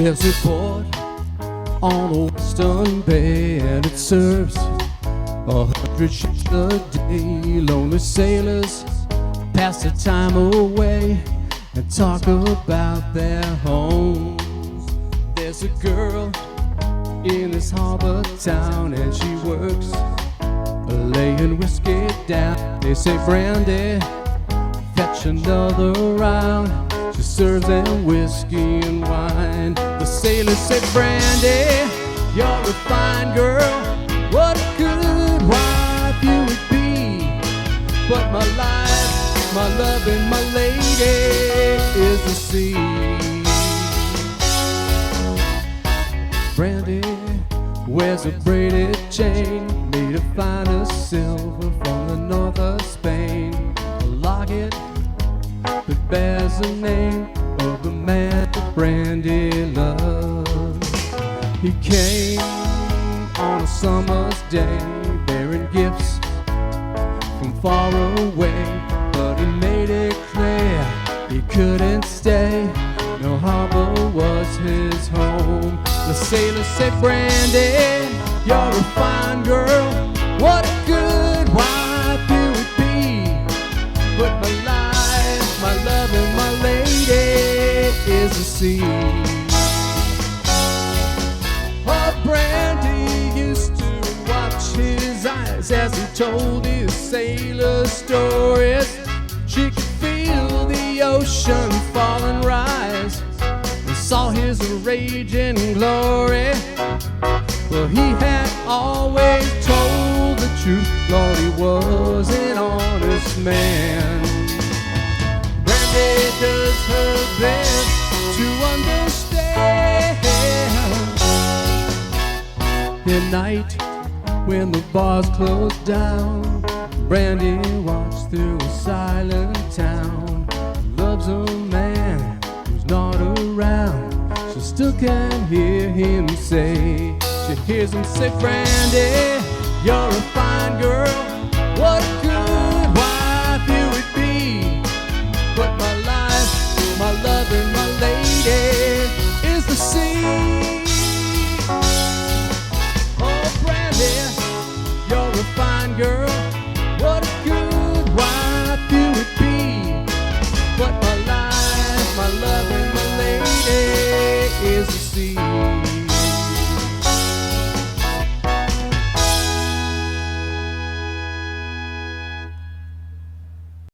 There's a port on the western bay, and it serves 100 ships a day. Lonely sailors pass the time away and talk about their homes. There's a girl in this harbor town, and she works laying whiskey down. They say, "Brandy, fetch another round." She serves them whiskey and wine. The sailors say, "Brandy, you're a fine girl. What a good wife you would be. But my life, my love, and my lady is the sea." Brandy wears a braided chain made of finest silver from the north of Spain. A locket that bears the name of the man that Brandy loves. He came on a summer's day, bearing gifts from far away, but he made it clear he couldn't stay. No harbor was his home. The sailors said, "Brandy, you're a fine girl. What a good wife you would be. But my life, my love, and my lady is the sea." Oh, Brandy used to watch his eyes as he told his sailor stories. She could feel the ocean fall and rise, and saw his raging glory. Well, he had always told the truth. Lord, he was an honest man. Brandy does her best to understand. At night, when the bars closed down, Brandy walks through a silent town. Loves a man who's not around. She still can hear him say. She hears him say, "Brandy, you're a fine girl. What a good wife you would be. But my life, my love, and my lady is the sea." Oh, Brandy, you're a fine girl. What a good wife you would be. But my life, my love, and my lady is the sea.